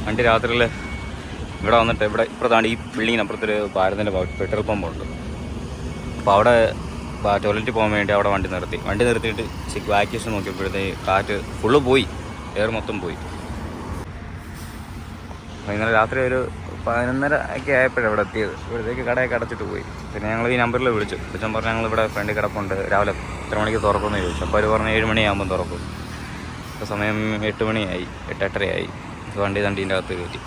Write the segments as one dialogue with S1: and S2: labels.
S1: വണ്ടി രാത്രിയിൽ ഇവിടെ വന്നിട്ട് ഇപ്പുറത്താണ് ഈ ബിൽഡിങ്ങിനപ്പുറത്തൊരു ഭാരതിൻ്റെ പെട്രോൾ പമ്പുണ്ട്. അപ്പോൾ അവിടെ ടോയ്ലറ്റിൽ പോകാൻ വേണ്ടി അവിടെ വണ്ടി നിർത്തിയിട്ട് വാക്യൂഷൻ നോക്കിയപ്പോഴത്തേക്ക് കാറ്റ് ഫുള്ള് പോയി, എയർ മൊത്തം പോയി. ഇന്നലെ രാത്രി ഒരു 11:30 ഒക്കെ ആയപ്പോഴാണ് ഇവിടെ എത്തിയത്. ഇവിടത്തേക്ക് കടയൊക്കെ അടച്ചിട്ട് പോയി. പിന്നെ ഞങ്ങൾ ഈ നമ്പറിൽ വിളിച്ചു പറഞ്ഞാൽ ഞങ്ങളിവിടെ ഫ്രണ്ടിൽ കിടപ്പുണ്ട്, രാവിലെ എത്ര മണിക്ക് തുറക്കുമെന്ന് ചോദിച്ചു. അപ്പോൾ അവർ പറഞ്ഞ് 7 മണിയാകുമ്പോൾ തുറക്കും. ഇപ്പോൾ സമയം 8 മണിയായി, 8-8:30 വണ്ടി തണ്ടീൻ്റെ അകത്ത് കയറ്റി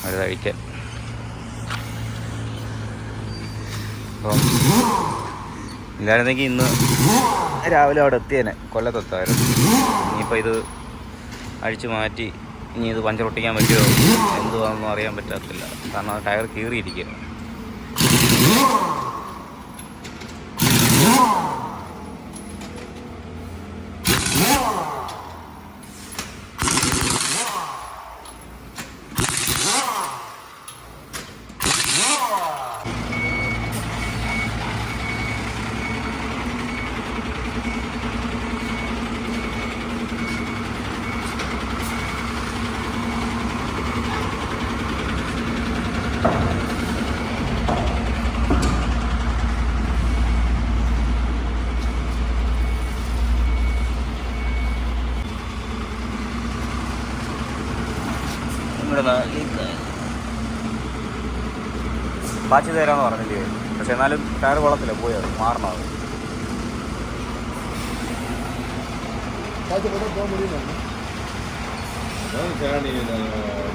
S1: അത് കഴിക്കാൻ. അപ്പം ഇല്ലായിരുന്നെങ്കിൽ ഇന്ന് രാവിലെ അവിടെ എത്തിയേനെ, കൊല്ലത്തെത്തായിരുന്നു. ഇനിയിപ്പോൾ ഇത് അഴിച്ചു മാറ്റി ഇനി ഇത് പഞ്ചറൊട്ടിക്കാൻ പറ്റുമോ എന്തുവാണെന്നും അറിയാൻ പറ്റത്തില്ല. കാരണം ടയർ കീറിയിരിക്കുകയാണ്. ബാച്ച് തരാമെന്ന് പറഞ്ഞില്ലേ, പക്ഷെ എന്നാലും ടയർ കൊള്ളത്തില്ല, പോയി അത് മാറണം. അത്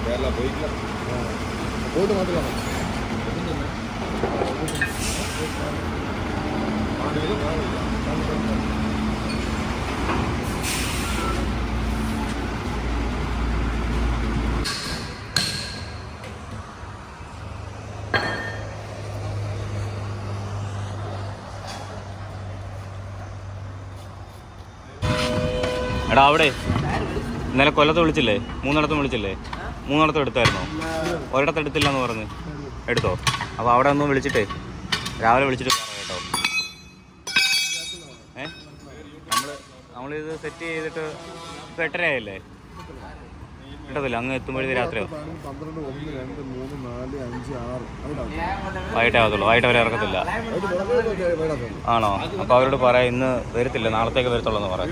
S2: കേരള പോയിട്ടില്ല, പോയിട്ട് മാത്രമാണ്.
S1: എടാ അവിടെ ഇന്നലെ കൊല്ലത്ത് വിളിച്ചില്ലേ, 3 വിളിച്ചില്ലേ, 3 എടുത്തായിരുന്നോ? ഒരിടത്ത് എടുത്തില്ലെന്ന് പറഞ്ഞ് എടുത്തോ? അപ്പോൾ അവിടെ ഒന്നും വിളിച്ചിട്ടേ രാവിലെ വിളിച്ചിട്ട് പറയാം കേട്ടോ. നമ്മളിത് സെറ്റ് ചെയ്തിട്ട് ഇപ്പോൾ 8:30 കിട്ടത്തില്ല, അങ്ങ് എത്തുമ്പോഴേ രാത്രിയോ വൈകിട്ടേ ആകത്തുള്ളൂ, വൈകിട്ട് അവരെ ഇറക്കത്തില്ല ആണോ? അപ്പോൾ അവരോട് പറയാം ഇന്ന് വരത്തില്ല, നാളത്തേക്ക് വരത്തുള്ളൂ എന്ന് പറയാം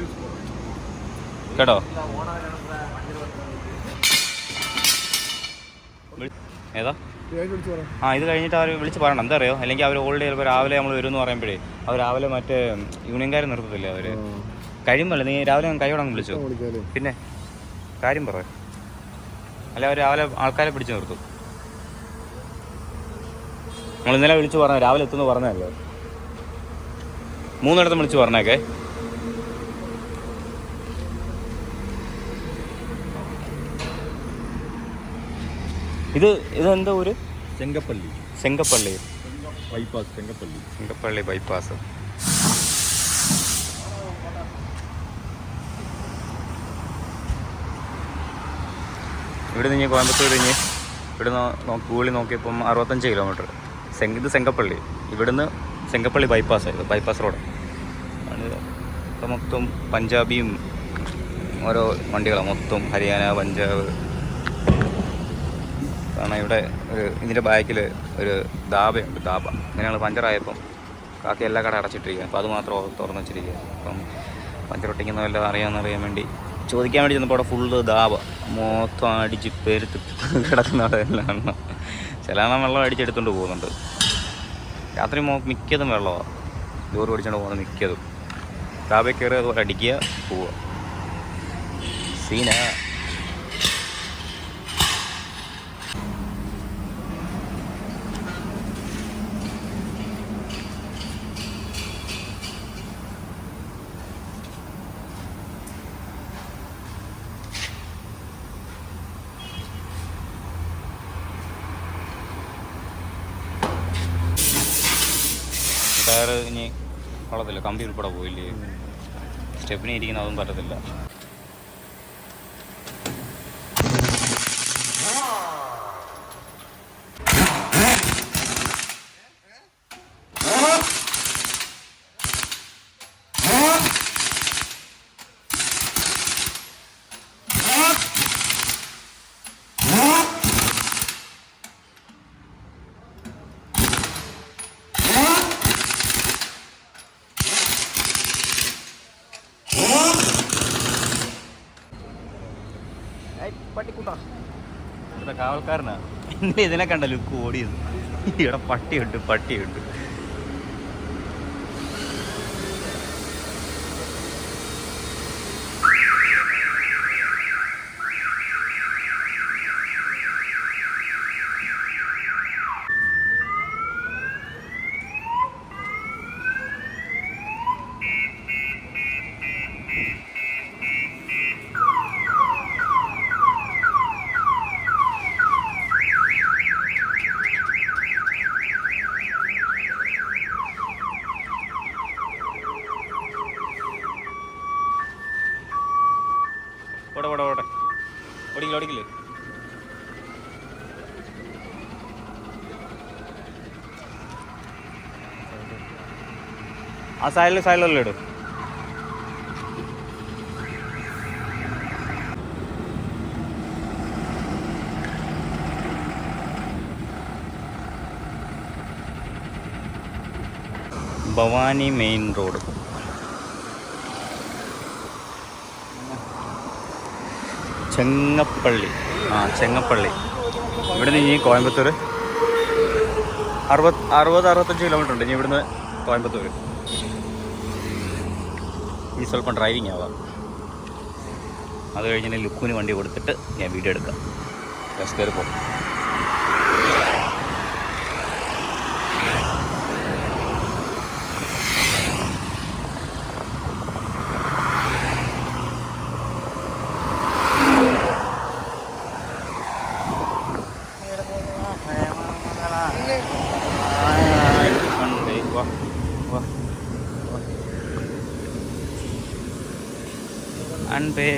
S1: കേട്ടോ. ഏതാ? ഇത് കഴിഞ്ഞിട്ട് അവർ വിളിച്ച് പറയണം. എന്താ അറിയോ, അല്ലെങ്കിൽ അവർ ഓൾറെഡി ചിലപ്പോൾ രാവിലെ നമ്മൾ വരുമെന്ന് പറയുമ്പോഴേ അവർ രാവിലെ മറ്റേ യൂണിയൻകാർ നിർത്തത്തില്ലേ അവർ കഴിയുമ്പോൾ. നീ രാവിലെ കൈയോടങ്ങ് വിളിച്ചു, പിന്നെ കാര്യം പറ, അല്ലെ അവർ രാവിലെ ആൾക്കാരെ പിടിച്ച് നിർത്തും. നമ്മൾ ഇന്നലെ വിളിച്ച് പറഞ്ഞു, രാവിലെ എത്തുമെന്ന് പറഞ്ഞതല്ലോ. 3 വിളിച്ച് പറഞ്ഞേക്കെ. ഇതെന്താ ഊര്? ചെങ്കപ്പള്ളി ബൈപ്പാസ്. ഇവിടെ നിന്ന് കോയമ്പത്തൂർ ഇവിടെ ഗൂഗിളിൽ നോക്കിയപ്പം 65 കിലോമീറ്റർ. ഇത് ചെങ്കപ്പള്ളി, ഇവിടുന്ന് ചെങ്കപ്പള്ളി ബൈപ്പാസ് റോഡ് ആണ്. ഇപ്പം മൊത്തം പഞ്ചാബിയും ഓരോ വണ്ടികളാണ്, മൊത്തം ഹരിയാന, പഞ്ചാബ്. കാരണം ഇവിടെ ഇതിൻ്റെ ബാക്കിൽ ഒരു ധാബയുണ്ട്, ധാബ. ഇങ്ങനെയാണ് പഞ്ചറായപ്പം ബാക്കി എല്ലാ കട അടച്ചിട്ടിരിക്കുക. അപ്പോൾ അത് മാത്രം തുറന്ന് വെച്ചിരിക്കുക. അപ്പം പഞ്ചറൊട്ടിക്കുന്ന വല്ലതും അറിയാൻ വേണ്ടി ചോദിക്കാൻ വേണ്ടി ചെന്നപ്പോൾ അവിടെ ഫുള്ള് ധാബ, മൊത്തം അടിച്ച് പെരുത്ത് കിടക്കുന്നവിടെയെല്ലാം. ചില വെള്ളം അടിച്ചെടുത്തുകൊണ്ട് പോകുന്നുണ്ട്. രാത്രി മിക്കതും വെള്ളമാണ്, ചോറ് പിടിച്ചുകൊണ്ട് പോകുന്നത് മിക്കതും. ധാബയിൽ കയറി അതുപോലെ അടിക്കുക, പോവുക. സീന ടയർ ഇനി കൊള്ളത്തില്ല, കമ്പി ഉൾപ്പെടെ പോയില്ലേ, സ്റ്റെപ്പിന് ഇരിക്കുന്ന അതും പറ്റത്തില്ല. പട്ടിക്കൂട്ടാ ഇവിടെ കാവൽക്കാരനാ. ഇന്ന് ഇതിനെ കണ്ട ലുക്ക് ഓടിയത്. ഇവിടെ പട്ടിയുണ്ട്. ഓടിക്കില്ലേ. ആ സൈഡിലെല്ലാം ഇടും. Bhavani main road. ചെങ്ങപ്പള്ളി. ഇവിടെ നിന്ന് ഇനി കോയമ്പത്തൂർ 60-65 കിലോമീറ്റർ ഉണ്ട്. ഇനി ഇവിടുന്ന് കോയമ്പത്തൂർ. ഇനി സ്വല്പം ഡ്രൈവിങ് ആവാം. അത് കഴിഞ്ഞ് ലുക്കുവിന് വണ്ടി കൊടുത്തിട്ട് ഞാൻ വീഡിയോ എടുക്കാം. ബസ് കയറി പോകും. അൻപേ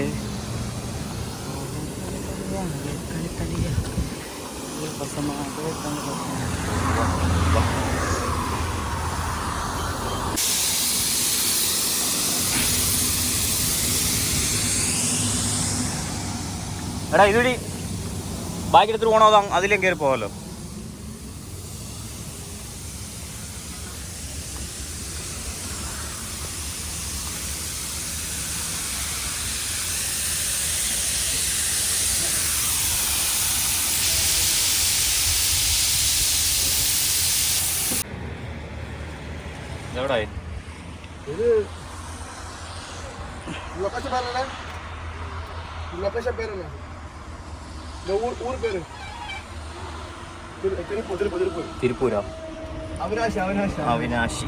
S1: എടാ ഇതുവഴി ബാക്കി എടുത്തിട്ട് പോകണോ? അതോ അതിലേക്ക് കയറി പോകാമല്ലോ. എവിടായി
S2: ഇത്? ലൊക്കേഷൻ പേരല്ലേ? ഊർ പേര്
S1: തിരുപ്പൂരോ?
S2: അവിനാശി.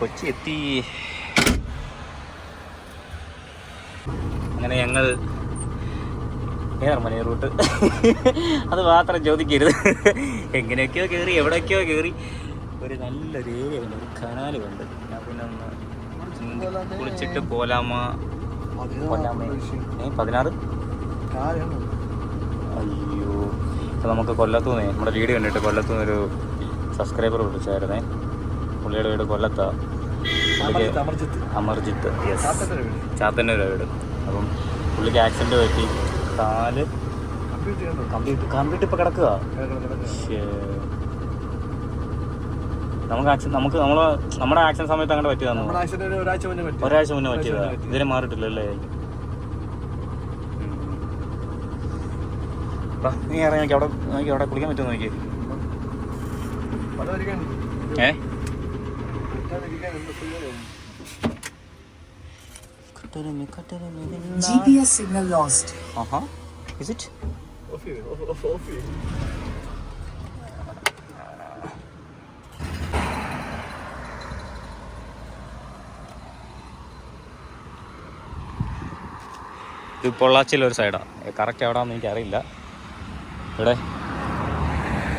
S1: കൊച്ചി എത്തി. അങ്ങനെ ഞങ്ങൾ ഏർമനെ റൂട്ട് അത് മാത്രം ചോദിക്കരുത്. എങ്ങനെയൊക്കെയോ കയറി, എവിടെയൊക്കെയോ കയറി. ഒരു നല്ലൊരു ഏരിയ ഉണ്ട്, ഒരു കനാല് ഉണ്ട്. ഞാൻ പിന്നെ ഒന്ന് കുളിച്ചിട്ട് പോലാമ 16. അയ്യോ, ഇപ്പം നമുക്ക് കൊല്ലത്തുനിന്നേ നമ്മുടെ വീഡിയോ കണ്ടിട്ട് കൊല്ലത്തുനിന്ന് ഒരു സബ്സ്ക്രൈബർ വിളിച്ചായിരുന്നേ. പുള്ളിയുടെ വീട് കൊല്ലത്താ. അമർജിത്ത്. യെസ്, ചാത്തൻ്റെ ഒരു വീട്. അപ്പം പുള്ളിക്ക് ആക്സിഡൻറ്റ് പറ്റി. കാല് കമ്പ്യൂട്ടർ ഇപ്പം കിടക്കുക. നമ്മുടെ ആക്സിഡന്റ് സമയത്ത് അങ്ങനെ പറ്റിയതാണ്. ഒരാഴ്ച മുന്നേ പറ്റിയതാ. ഇതിനെ മാറിയിട്ടില്ലല്ലേ? നീ അറിയാം എനിക്ക് അവിടെ കുളിക്കാൻ പറ്റുമോ നോക്കി?
S3: GPS signal lost.
S1: Is it? ഇത് പൊള്ളാച്ചിയിലൊരു സൈഡാണ്. കറക്റ്റ് എവിടെയാണെന്ന് എനിക്കറിയില്ല. ഇവിടെ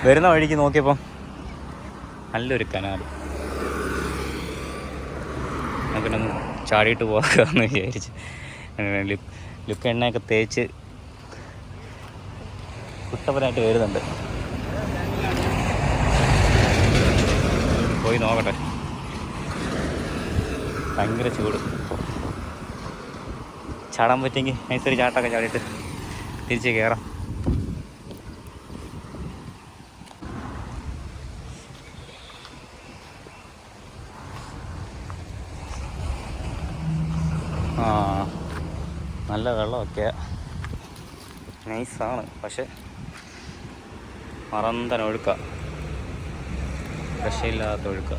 S1: വരുന്ന വഴിക്ക് നോക്കിയപ്പോൾ നല്ലൊരു കനാൽ. നമുക്കിന്നൊന്ന് ചാടിയിട്ട് പോകാമെന്ന് വിചാരിച്ച്. ലുക്ക് എണ്ണയൊക്കെ തേച്ച് കുട്ടപ്പനായിട്ട് വരുന്നുണ്ട്. പോയി നോക്കട്ടെ. ഭയങ്കര ചൂട്. ചാടാൻ പറ്റുമെങ്കിൽ നൈസൊരു ചാട്ടമൊക്കെ ചാടിയിട്ട് തിരിച്ച് കയറാം. നല്ല വെള്ളമൊക്കെ നൈസാണ്, പക്ഷെ മറന്തന ഒഴുക്ക, രക്ഷയില്ലാത്ത ഒഴുക്ക.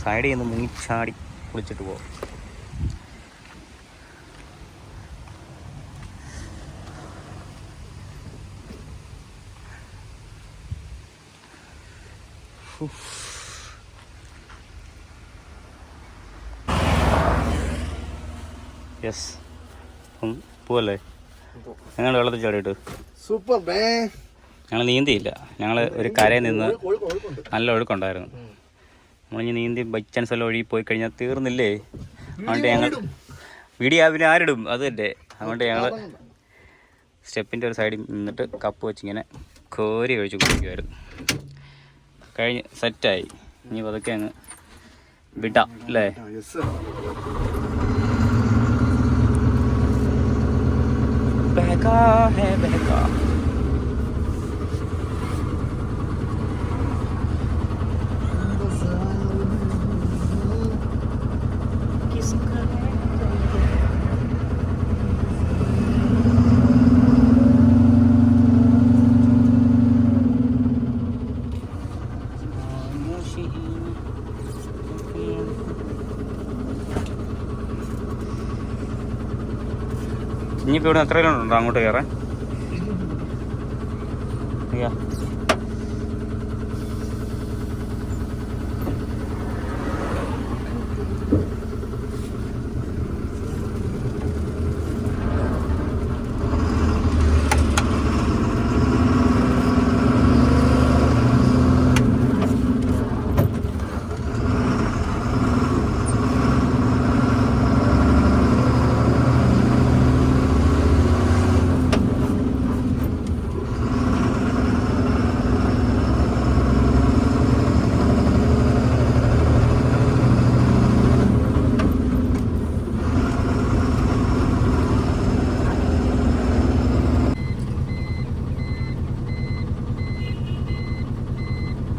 S1: സൈഡിൽ നിന്ന് മുങ്ങിച്ചാടി കുളിച്ചിട്ട് പോകും. യെസ്, പോവല്ലേ? ഞങ്ങൾ വെള്ളത്തിൽ ചാടിയിട്ട്
S2: സൂപ്പർ.
S1: ഞങ്ങൾ നീന്തിയില്ല. ഞങ്ങൾ ഒരു കരയിൽ നിന്ന് നല്ല ഒഴുക്കുണ്ടായിരുന്നു. നമ്മളിനി നീന്തി ബൈ ചാൻസ് എല്ലാം ഒഴുകി പോയി കഴിഞ്ഞാൽ തീർന്നില്ലേ. അതുകൊണ്ട് ഞങ്ങൾ വീഡിയോ പിന്നെ ആരിടും, അത് തന്നെ. അതുകൊണ്ട് ഞങ്ങൾ സ്റ്റെപ്പിൻ്റെ ഒരു സൈഡിൽ നിന്നിട്ട് കപ്പ് വെച്ചിങ്ങനെ കോരി ഒഴിച്ച് കുടിക്കുമായിരുന്നു. കഴിഞ്ഞ് സെറ്റായി. ഇനി പതുക്കെ അങ്ങ് വിടാം അല്ലേ? ബഹകാ ഹേ ബഹകാ. ഇനിയിപ്പോൾ ഇവിടെ എത്ര കിലോമീറ്റർ ഉണ്ടോ അങ്ങോട്ട് കയറാൻ? അയ്യാ,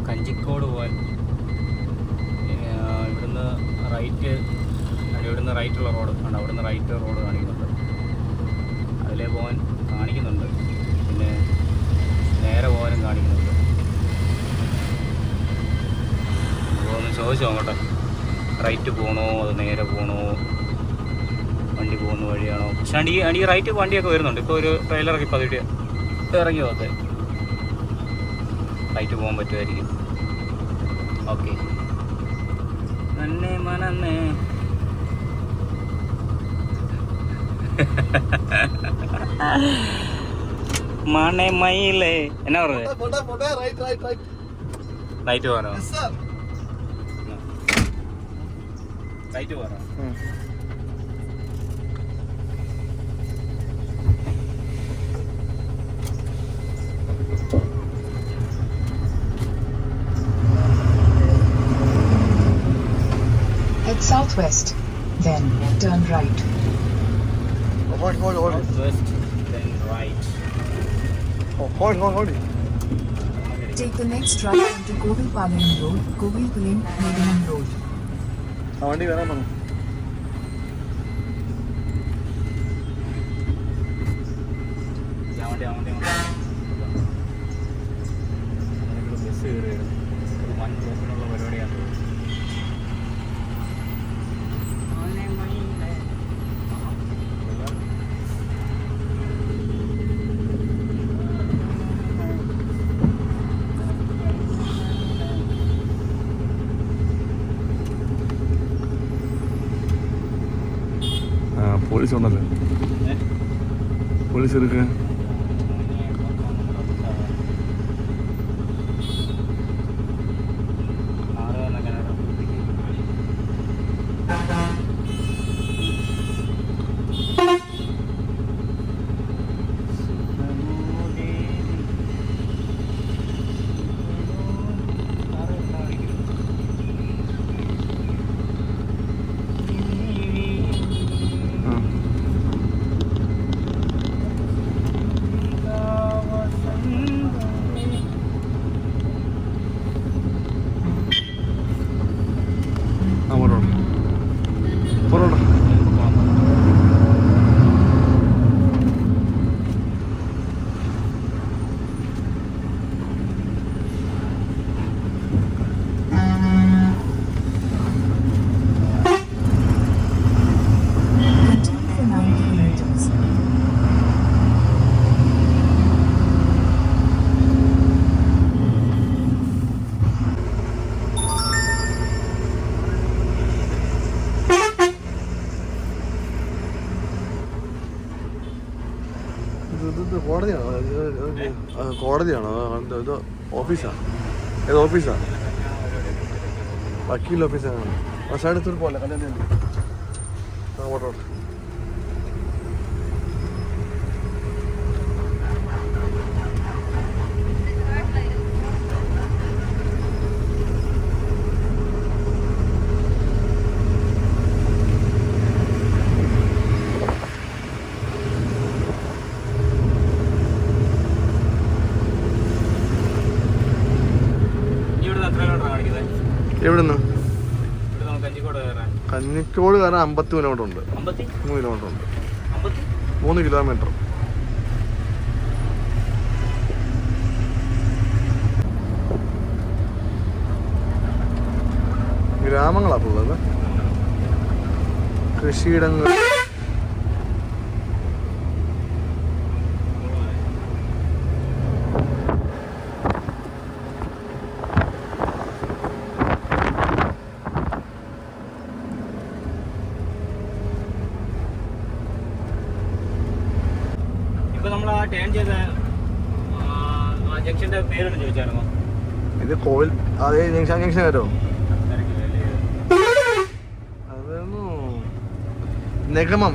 S1: കഞ്ചിക്കോട് പോകാൻ ഇവിടുന്ന് റൈറ്റുള്ള റോഡ് ആണ്. അവിടുന്ന് റൈറ്റ് റോഡ് കാണിക്കുന്നുണ്ട്, അതിലേ പോകാൻ കാണിക്കുന്നുണ്ട്. പിന്നെ നേരെ പോകാനും കാണിക്കുന്നുണ്ട്. അപ്പോൾ ഒന്ന് ചോദിച്ചു നോക്കട്ടെ, റൈറ്റ് പോകണോ അത് നേരെ പോകണോ, വണ്ടി പോകുന്ന വഴിയാണോ? പക്ഷേ അടി റൈറ്റ് വണ്ടിയൊക്കെ വരുന്നുണ്ട്. ഇപ്പോൾ ഒരു ട്രെയിലറൊക്കെ ഇപ്പോൾ അതിട്ട് ഇറങ്ങി പോകത്തെ, റൈറ്റ് പോകാൻ പറ്റുമായിരിക്കും. ഓക്കെ, നന്നേ മനന്നേ. മണേ മയിലേ എന്നാ പറഞ്ഞത്? റൈറ്റ് പോകാനോ? റൈറ്റ് പോകാനോ?
S3: Head southwest, then turn right.
S2: Hold.
S1: Southwest, then right.
S2: Hold.
S3: Take the next right onto Kovilpalayam Road, Kovilpalayam, Medanam Road.
S2: ആ വണ്ടി വരാൻ പറഞ്ഞു.
S1: ബസ് കയറിയത് ഒരു 1 ബ്ലോക്കിനുള്ള പരിപാടിയാണ്.
S2: പോലീസ് വന്നല്ലേ? പോലീസ് എടുക്കുക. ഇത് കോടതിയാണോ? കോടതിയാണോ? ഇത് ഓഫീസാണ്. ഏത് ഓഫീസാണ്? വക്കീൽ ഓഫീസാണ്. ആ സൈഡ് എടുത്തിട്ട് പോലെ കല്യാണം. ആ ഓട്ടോ എവിടുന്ന്? കഞ്ഞിക്കോട് കാരണം 50 കിലോമീറ്റർ ഉണ്ട്. 3 കിലോമീറ്റർ ഉണ്ട്. 3 കിലോമീറ്റർ. ഗ്രാമങ്ങളാണ് ഉള്ളത്. കൃഷിയിടങ്ങൾ. ഇത് കോവിൽ അതേ ജംഗ്ഷൻ വരോ? അതൊന്നു നിഗമം.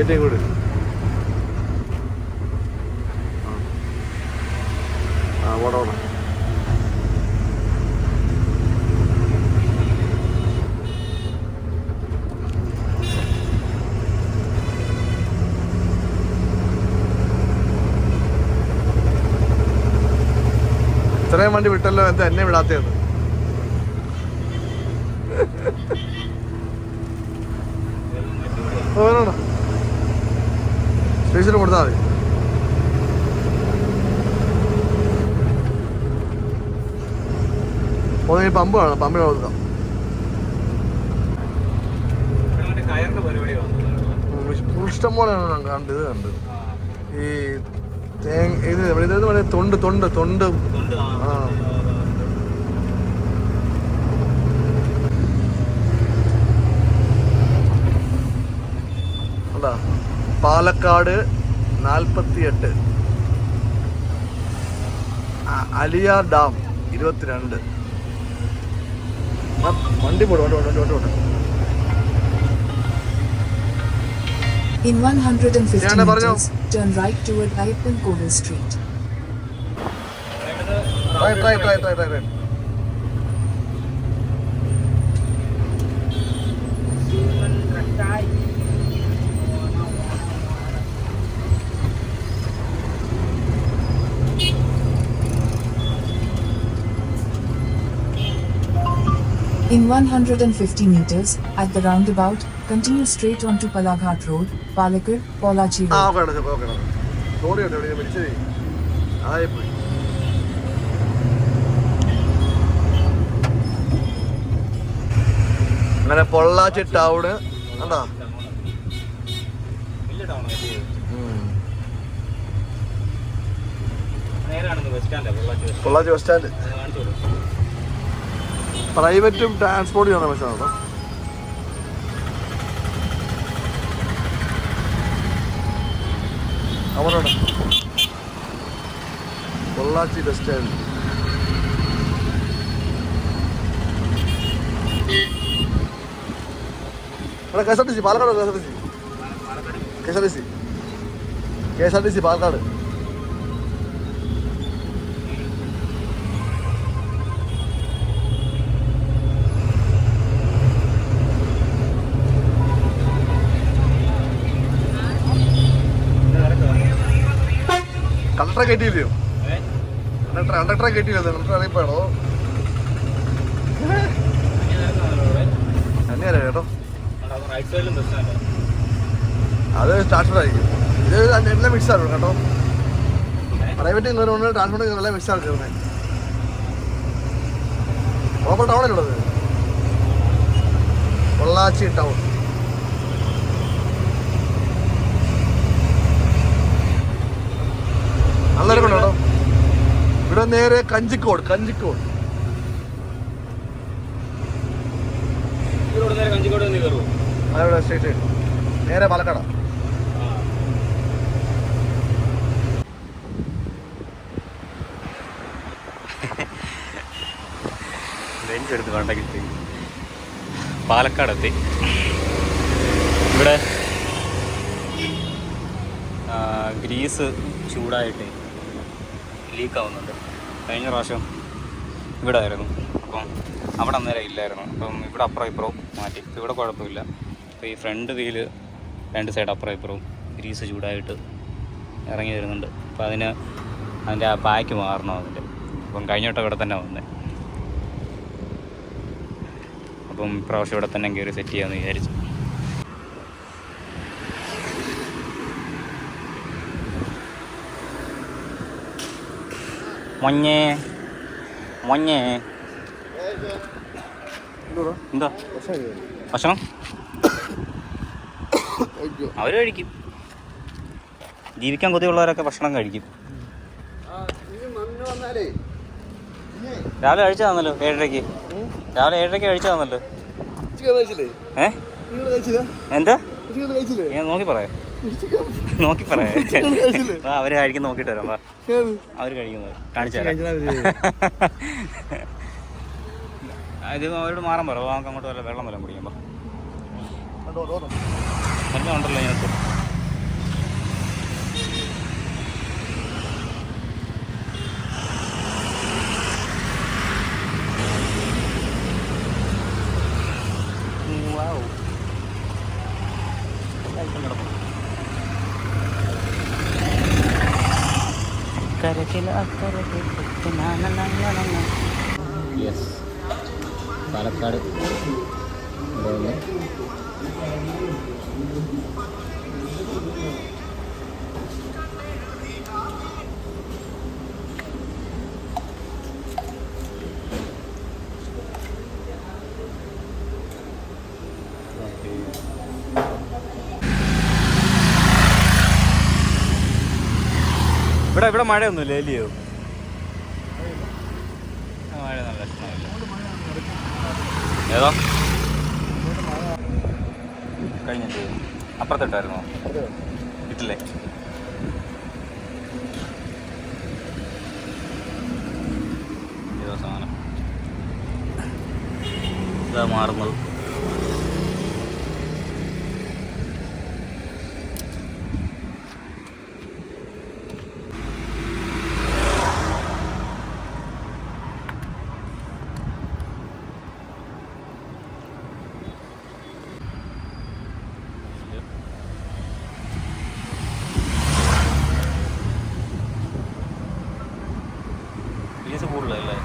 S2: ഏറ്റവും കൂടി ഓടോണം. ഇത്രയും വണ്ടി വിട്ടല്ലോ, എന്താ എന്നെ വിടാത്തത്? സ്പേസിൽ കൊടുത്താൽ മതി. പമ്പ് വേണം, പമ്പിൽ കൊടുക്കാം. ഇഷ്ടം പോലെയാണ് കണ്ടത്. ഈ ഇത് ഇതെന്ന് പറയുന്നത് തൊണ്ട്. ആ അതാ പാലക്കാട് 48, അലിയാർ ഡാം 22. വണ്ടി പോട്ടെ.
S3: In 150 meters, turn right toward Ayyappan Kovil Street.
S2: Right.
S3: In 150 meters, at the roundabout, continue straight onto Palaghat Road, Palakkad, Pollachi Road.
S2: അങ്ങനെ പൊള്ളാച്ചി ടൗണ് കണ്ടോ? Pollachi bus stand. പ്രൈവറ്റും ട്രാൻസ്പോർട്ട് ചെയ്യുന്ന ബസ്സാണോ? അവരോട് Pollachi bus stand. KSRTC Palakkad. KSRTC Palakkad. കണ്ടക്ടറെ കയറ്റിയില്ലയോ? കണ്ടക്ടറെ കയറ്റിയില്ലോ? കണ്ടക്ടർ അറിയപ്പാടോ? തന്നെയല്ലേ കേട്ടോ? അത് സ്റ്റാർട്ടറായിരിക്കും. ഇത് എല്ലാം മിക്സ് ആക്കും കേട്ടോ. പ്രൈവറ്റ് ട്രാൻസ്പോർട്ട് എല്ലാം മിക്സ് ആണ് ചേർന്നത്. ഓപ്പൺ ടൗണിലുള്ളത് പൊള്ളാച്ചി ടൗൺ. നേരെ കഞ്ചിക്കോട്. അതവിടെ സ്ട്രേറ്റ് നേരെ പാലക്കാട്.
S1: ബെഞ്ചെടുത്ത് കോണ്ടാക്ട് പാലക്കാടെത്തി. ഇവിടെ ഗ്രീസ് ചൂടായിട്ട് ലീക്കാവുന്നുണ്ട്. കഴിഞ്ഞ പ്രാവശ്യം ഇവിടെ ആയിരുന്നു, അപ്പം അവിടെ അന്നേരം ഇല്ലായിരുന്നു. അപ്പം ഇവിടെ അപ്പുറം ഇപ്പുറവും മാറ്റി. ഇവിടെ കുഴപ്പമില്ല. അപ്പോൾ ഈ ഫ്രണ്ട് വീല് 2 സൈഡ് അപ്പുറം ഇപ്പുറവും ഗ്രീസ് ചൂടായിട്ട് ഇറങ്ങി വരുന്നുണ്ട്. അപ്പോൾ അതിൻ്റെ ആ ബാക്ക് മാറണം അതിൻ്റെ. അപ്പം കഴിഞ്ഞോട്ട് ഇവിടെ തന്നെ വന്നത്. അപ്പം ഇപ്രാവശ്യം ഇവിടെ തന്നെ കയറി സെറ്റ് ചെയ്യാമെന്ന് വിചാരിച്ചു. മൊഞ്ഞേ എന്താ ഭക്ഷണം അവർ കഴിക്കും. ജീവിക്കാൻ കൊതിയുള്ളവരൊക്കെ ഭക്ഷണം കഴിക്കും. രാവിലെ കഴിച്ചതാണല്ലോ 7:30. രാവിലെ 7:30 കഴിച്ചതാണല്ലോ. എന്താ ഞാൻ നോക്കി പറയാം അവര് കഴിക്കുന്ന നോക്കിട്ട് വരാം. അവര് കഴിക്കുന്നത് കാണിച്ചു തരാം. ഇത് അവരോട് മാറാൻ പറ. നമുക്ക് അങ്ങോട്ട് വല്ല വെള്ളം വല്ലതും കുടിക്കുമ്പോ എല്ലാം ഉണ്ടല്ലോ ഇതിനകത്ത്. യെസ്, പാലക്കാട്. ഇവിടെ മഴയൊന്നുമില്ല അല്ലയോ? മഴ നല്ല ഇഷ്ടമായില്ല. ഏതോ കഴിഞ്ഞിട്ട് അപ്പുറത്തിട്ടായിരുന്നോ? ഇട്ടില്ലേ? ഏതോ സാധനം ഇതാ മാറുന്നത്. ഫീസ് കൂടുതലല്ലേ?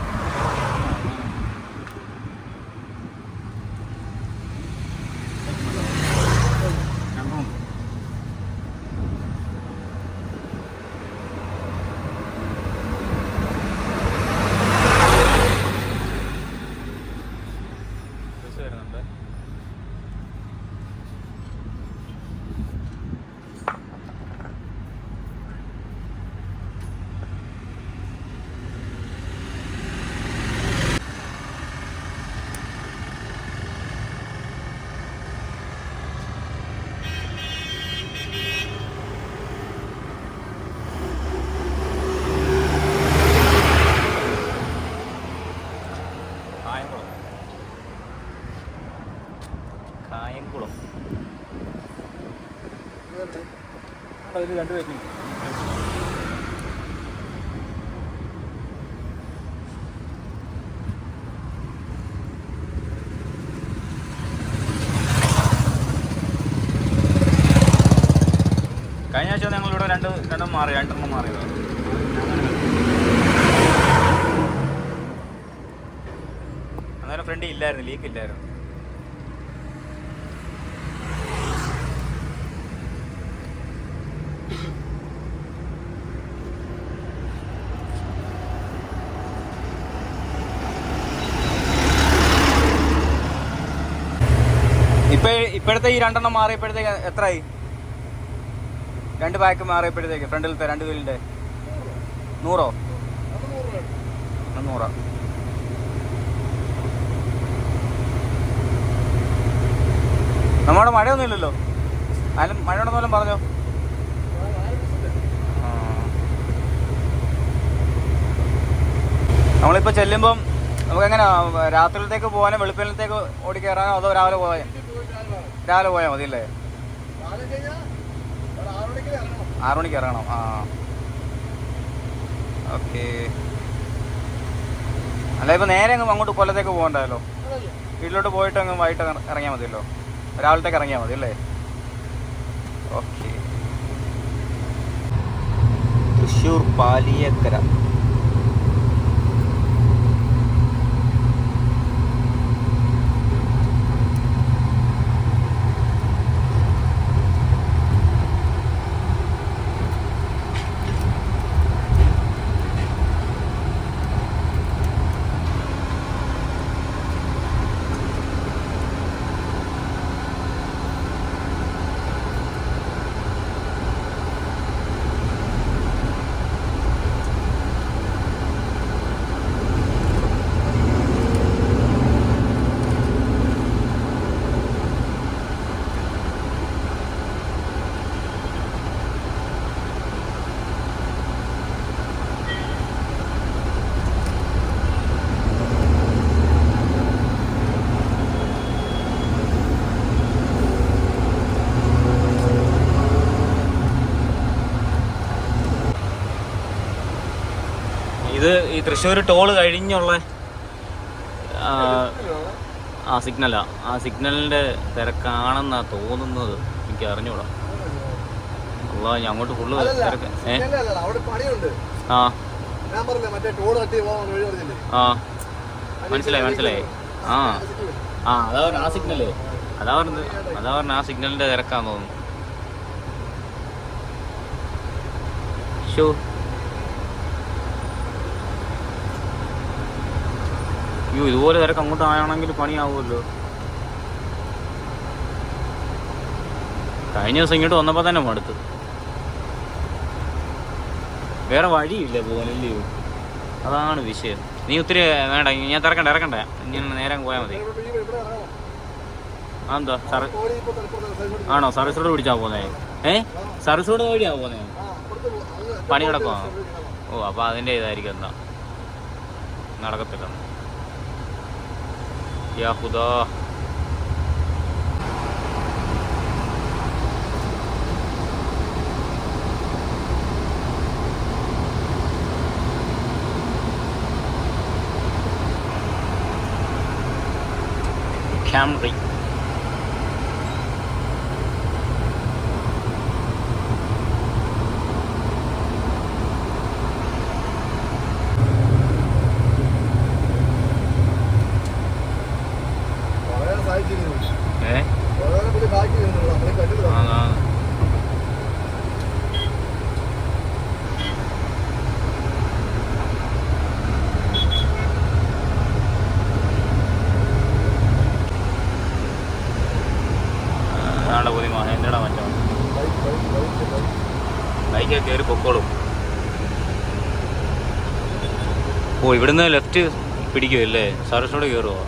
S1: കായംകുളം അതിൽ 2 പേരും കഴിഞ്ഞ ആഴ്ച ഞങ്ങളിവിടെ രണ്ടെണ്ണം മാറിയതാണ്. അന്നേരം ഫ്രണ്ട് ഇല്ലായിരുന്നു, ലീക്ക് ഇല്ലായിരുന്നു. ഇപ്പോഴത്തെ ഈ 2 മാറിയപ്പോഴത്തേക്ക് എത്രയായി? 2 ബാക്ക് മാറിയപ്പോഴത്തേക്ക് ഫ്രണ്ടിലത്തെ 2 വീലിൻ്റെ 100? 300. നമ്മുടെ മഴയൊന്നും ഇല്ലല്ലോ. അതിലും മഴ ഉണ്ടെന്ന് പറഞ്ഞോ. നമ്മളിപ്പോൾ ചെല്ലുമ്പം നമുക്കെങ്ങനെ രാത്രിയിലത്തേക്ക് പോകാനോ വെളുപ്പിലത്തേക്ക് ഓടി കയറാനോ അതോ രാവിലെ പോയാൽ മതി അല്ലേ? 6 മണിക്ക് ഇറങ്ങണം. ഓക്കെ. അല്ല ഇപ്പം നേരെ അങ്ങോട്ട് കൊല്ലത്തേക്ക് പോകണ്ടല്ലോ. വീട്ടിലോട്ട് പോയിട്ട് അങ്ങ് വൈകിട്ട് ഇറങ്ങിയാൽ മതിയല്ലോ. രാവിലത്തേക്ക് ഇറങ്ങിയാൽ മതി അല്ലേ? ഓക്കെ. തൃശ്ശൂർ പാലിയക്കര. ഇത് ഈ തൃശ്ശൂർ ടോള് കഴിഞ്ഞുള്ള സിഗ്നലാ. ആ സിഗ്നലിൻ്റെ തിരക്കാണെന്നാ തോന്നുന്നത്. എനിക്ക് അറിഞ്ഞൂടാ. അല്ല ഞാൻ അങ്ങോട്ട് ഫുള്ള് തിരക്ക്. മനസ്സിലായി. അതാ പറഞ്ഞ ആ സിഗ്നല്. അതാ പറഞ്ഞ ആ സിഗ്നലിൻ്റെ തിരക്കാന്ന് തോന്നുന്നു. ഷോ ഇതുപോലെ തിരക്ക് അങ്ങോട്ട് ആണെങ്കിൽ പണിയാവുമല്ലോ. കഴിഞ്ഞ ദിവസം ഇങ്ങോട്ട് വന്നപ്പോൾ തന്നെ മടുത്ത്. വേറെ വഴിയില്ല പോകാനല്ലയോ, അതാണ് വിഷയം. നീ ഒത്തിരി വേണ്ട, ഞാൻ ഇറക്കണ്ട ഇങ്ങനെ നേരെ പോയാൽ മതി. എന്താ ആണോ സർവീസ് റോഡ് പിടിച്ചാ പോന്നേ? സർവീസ് റോഡ് വഴിയാ പോന്നേ? പണി കിടക്കുവാ? അപ്പോൾ അതിൻ്റെ ഇതായിരിക്കും. എന്താ നടക്കത്തില്ല. യാ ഖുദാ. Camry. മഹേന്ദ്രയുടെ മറ്റോ ബൈക്കൊക്കെ കയറി പൊക്കോളും. ഇവിടുന്ന് ലെഫ്റ്റ് പിടിക്കുമല്ലേ? സർവീസ് റോഡ് കയറുമോ?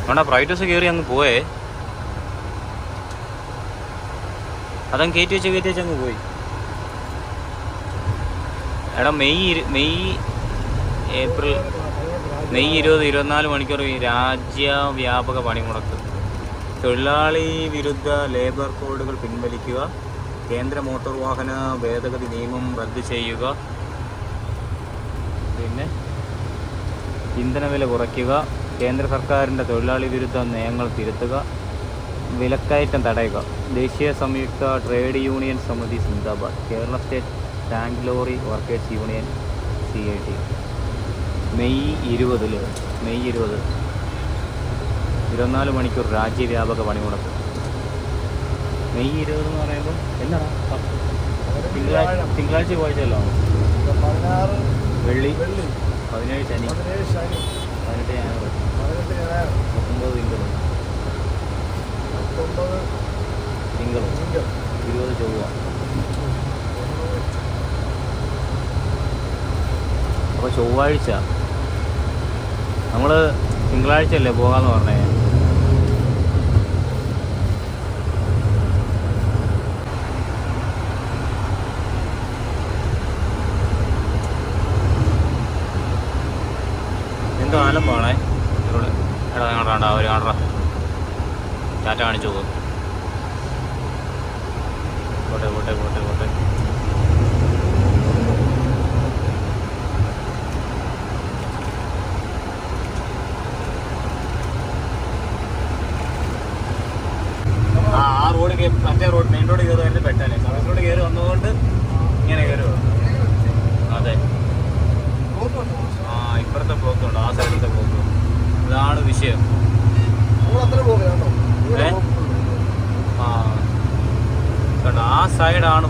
S1: വേണ്ട, പ്രൈവറ്റ് ബസ് കയറി അങ്ങ് പോയേ. അതങ്ങ് കയറ്റി വെച്ച് അങ്ങ് പോയി. എടാ ഏപ്രിൽ 20-24 മണിക്കൂർ രാജ്യവ്യാപക പണിമുടക്ക്. തൊഴിലാളി വിരുദ്ധ ലേബർ കോഡുകൾ പിൻവലിക്കുക, കേന്ദ്ര മോട്ടോർ വാഹന ഭേദഗതി നിയമം റദ്ദ് ചെയ്യുക, പിന്നെ ഇന്ധനവില കുറയ്ക്കുക, കേന്ദ്ര സർക്കാരിൻ്റെ തൊഴിലാളി വിരുദ്ധ നയങ്ങൾ തിരുത്തുക, വിലക്കയറ്റം തടയുക. ദേശീയ സംയുക്ത ട്രേഡ് യൂണിയൻ സമിതി സിന്ദാബാദ്. Kerala state tank lorry workers union CIT. May 20 24 മണിക്കൂർ രാജ്യവ്യാപക പണിമുടക്ക്. മെയ് 20 എന്ന് പറയുമ്പോൾ എന്നാണ്? തിങ്കളാഴ്ച പോയല്ലോ.
S2: 16
S1: വെള്ളി, 17 ശനി, 18 ഞായർ, 19 തിങ്കളും, 20 ചൊവ്വ. അപ്പോൾ ചൊവ്വാഴ്ച നമ്മൾ തിങ്കളാഴ്ചയല്ലേ പോകാമെന്ന് പറഞ്ഞേ. എന്തോ ആലമ്പാണേ ഇവിടെ. എടാ കാണാണ്ട അവർ കാണാ ടാറ്റ കാണിച്ചു പോകും. പോട്ടെ പോട്ടെ പോട്ടെ പോട്ടെ. ആ റോഡ് മറ്റേ റോഡ് മെയിൻ റോഡ് കയറി വരുന്നത് പെട്ടല്ലേ. സർവീസ് റോഡ് കയറി വന്നതുകൊണ്ട് ഇങ്ങനെ കയറുമോ? അതെ. ആ ഇപ്പുറത്തെ ബ്ലോക്കുണ്ട്, ആ സൈഡിലത്തെ ബ്ലോക്ക്. ഇതാണ് വിഷയം. ആ കണ്ടോ, ആ സൈഡാണ്